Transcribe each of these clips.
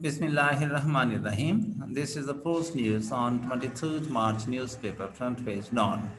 Bismillahirrahmanirrahim. This is the post news on 23rd March newspaper front page non.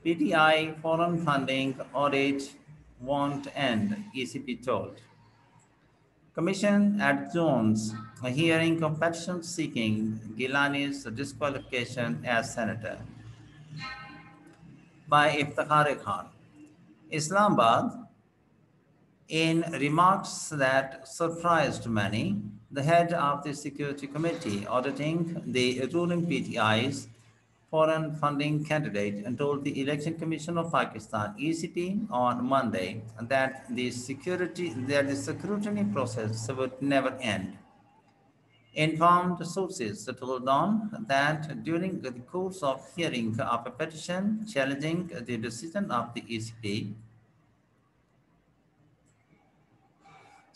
PTI foreign funding audit won't end, ECP told. Commission adjourns a hearing of petition seeking Gilani's disqualification as senator by Iftikhar Khan. Islamabad, in remarks that surprised many, the head of the Security Committee auditing the ruling PTI's foreign funding candidate told the Election Commission of Pakistan (ECP) on Monday that the scrutiny process would never end. Informed sources told on that during the course of hearing of a petition challenging the decision of the ECP,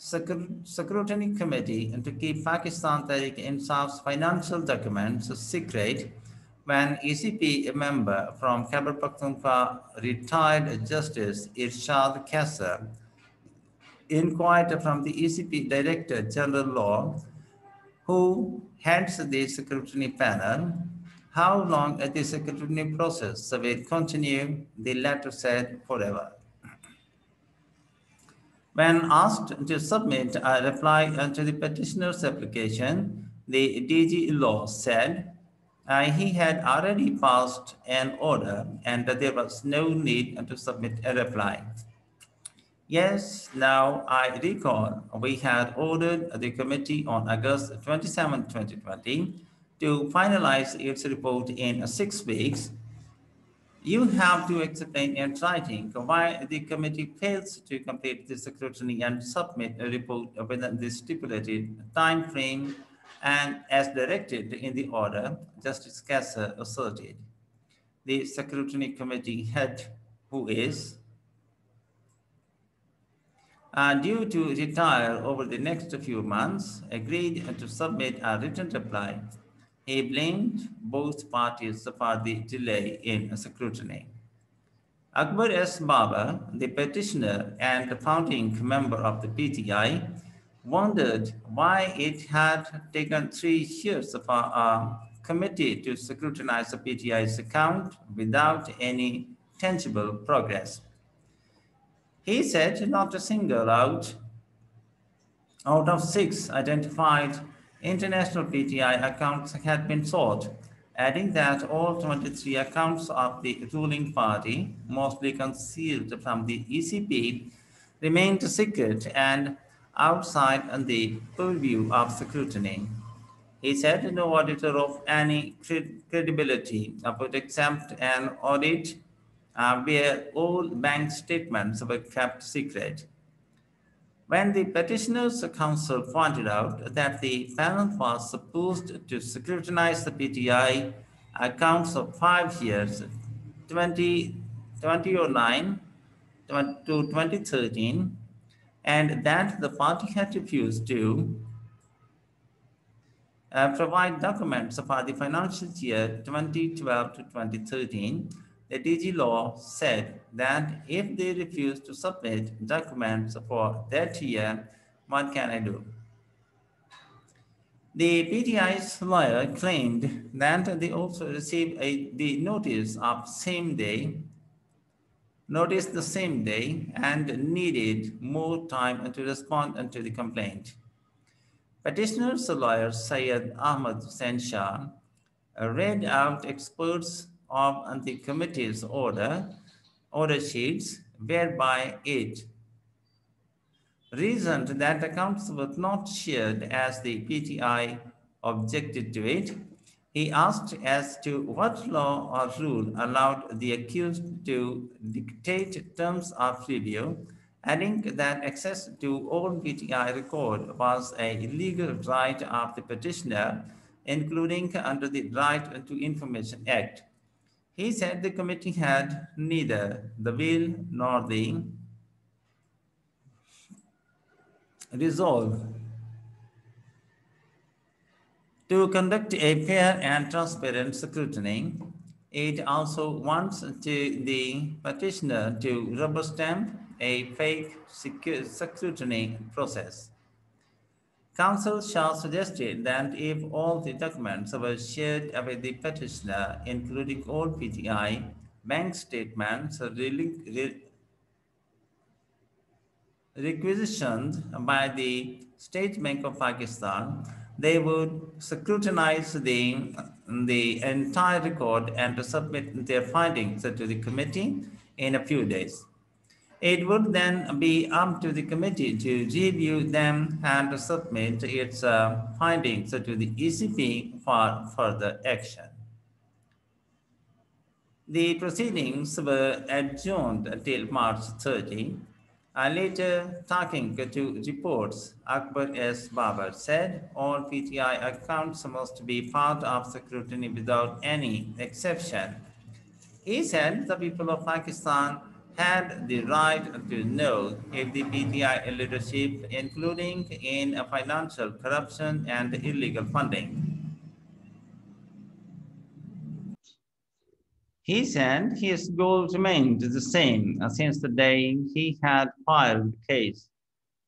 Scrutiny Committee to keep Pakistan Tehreek-e-Insaf's financial documents secret when ECP member from Khyber Pakhtunkhwa retired Justice Irshad Kassar inquired from the ECP Director General Law, who heads the scrutiny panel, how long the scrutiny process will continue. The letter said forever. When asked to submit a reply to the petitioner's application, the DG Law said he had already passed an order and that there was no need to submit a reply. Yes, now I recall we had ordered the committee on August 27, 2020 to finalize its report in 6 weeks. You have to explain in writing why the committee fails to complete the scrutiny and submit a report within the stipulated time frame and as directed in the order, Justice Kasser asserted. The scrutiny committee head, who is due to retire over the next few months, agreed to submit a written reply. He blamed both parties for the delay in scrutiny. Akbar S. Baba, the petitioner and founding member of the PTI, wondered why it had taken 3 years for a committee to scrutinize the PTI's account without any tangible progress. He said not a single out of 6 identified international PTI accounts had been sought, adding that all 23 accounts of the ruling party, mostly concealed from the ECP, remained secret and outside the purview of scrutiny. He said no auditor of any credibility would accept an audit where all bank statements were kept secret. When the petitioner's counsel pointed out that the panel was supposed to scrutinize the PTI accounts of 5 years, 2009 to 2013, and that the party had refused to provide documents for the financial year 2012 to 2013, the DG Law said that if they refuse to submit documents for that year, what can I do? The PTI's lawyer claimed that they also received the notice the same day and needed more time to respond to the complaint. Petitioner's lawyer Syed Ahmad Hussain Shah read out experts of the committee's order sheets, whereby it reasoned that accounts were not shared as the PTI objected to it. He asked as to what law or rule allowed the accused to dictate terms of review, adding that access to all PTI record was a legal right of the petitioner, including under the Right to Information Act. He said the committee had neither the will nor the resolve to conduct a fair and transparent scrutiny. It also wants the petitioner to rubber stamp a fake scrutiny process. Counsel shall suggested that if all the documents were shared with the petitioner, including all PTI bank statements requisitioned by the State Bank of Pakistan, they would scrutinize the entire record and submit their findings to the committee in a few days. It would then be up to the committee to review them and submit its findings to the ECP for further action. The proceedings were adjourned until March 30. Later, talking to reports, Akbar S. Babar said all PTI accounts must be part of scrutiny without any exception. He said the people of Pakistan had the right to know if the PTI leadership, including in financial corruption and illegal funding. He said his goal remained the same since the day he had filed the case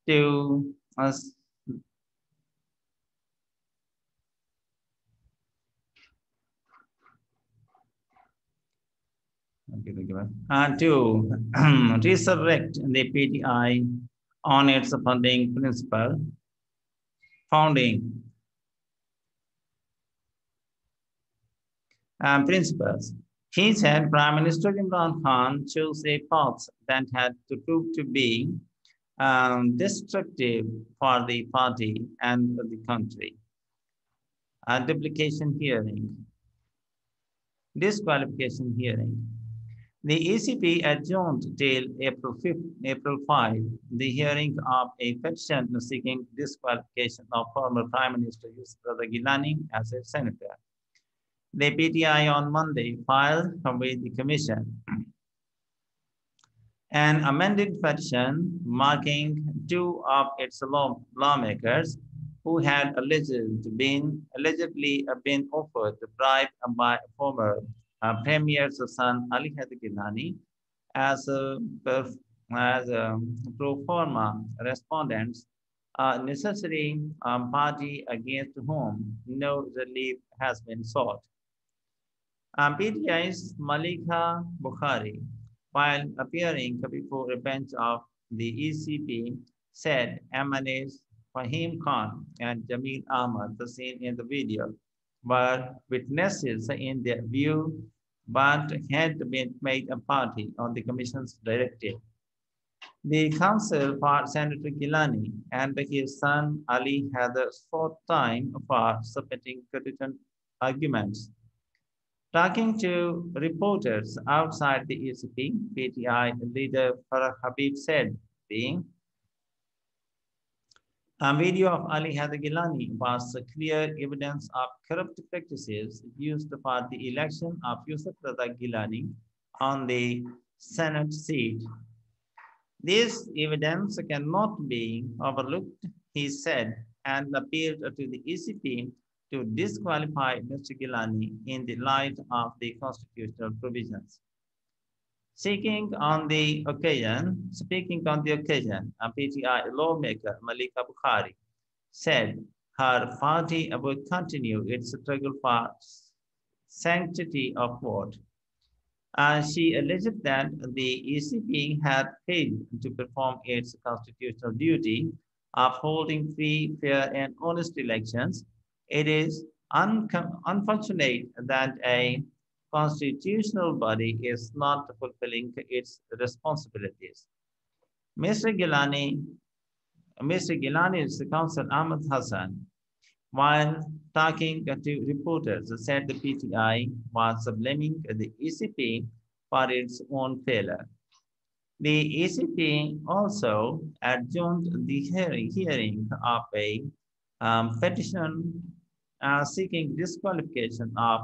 to to resurrect the PTI on its founding principles. He said Prime Minister Imran Khan chose a path that had to prove to be destructive for the party and the country. A disqualification hearing. The ECP adjourned till April 5, the hearing of a petition seeking disqualification of former Prime Minister Yusuf Raza Gilani as a senator. The PTI on Monday filed with the Commission an amended petition marking two of its lawmakers who had allegedly been offered the bribe by former Premier's son Ali Haider Gilani as pro forma respondents, a necessary party against whom no relief has been sought. PTI's Malika Bukhari, while appearing before a bench of the ECP, said MNAs Fahim Khan and Jamil Ahmad, the seen in the video, were witnesses in their view, but had been made a party on the Commission's directive. The counsel for Senator Gilani and his son Ali had a short time for submitting written arguments. Talking to reporters outside the ECP, PTI leader Farah Habib said, a video of Ali Haider Gilani was clear evidence of corrupt practices used for the election of Yusuf Raza Gilani on the Senate seat. This evidence cannot be overlooked, he said, and appealed to the ECP to disqualify Mr. Gilani in the light of the constitutional provisions. Speaking on the occasion, a PTI lawmaker, Malika Bukhari, said her party would continue its struggle for sanctity of vote. She alleged that the ECP had failed to perform its constitutional duty of holding free, fair, and honest elections. It is unfortunate that a constitutional body is not fulfilling its responsibilities. Mr. Gilani's counsel Ahmed Hassan, while talking to reporters, said the PTI was blaming the ECP for its own failure. The ECP also adjourned the hearing of a petition seeking disqualification of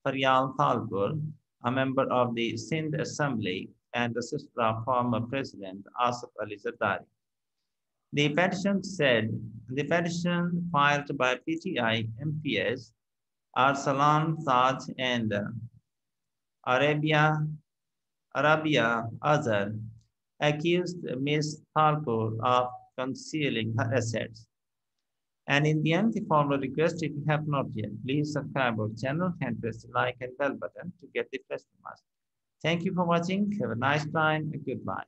Faryal Talpur, a member of the Sindh Assembly and the sister of former President Asif Ali Zardari. The petition filed by PTI MPs Arsalan Taj and Arabia Azhar accused Ms. Thalpur of concealing her assets. And in the end, the formal request, if you have not yet, please subscribe our channel and press the like and bell button to get the fresh from us. Thank you for watching. Have a nice time. Goodbye.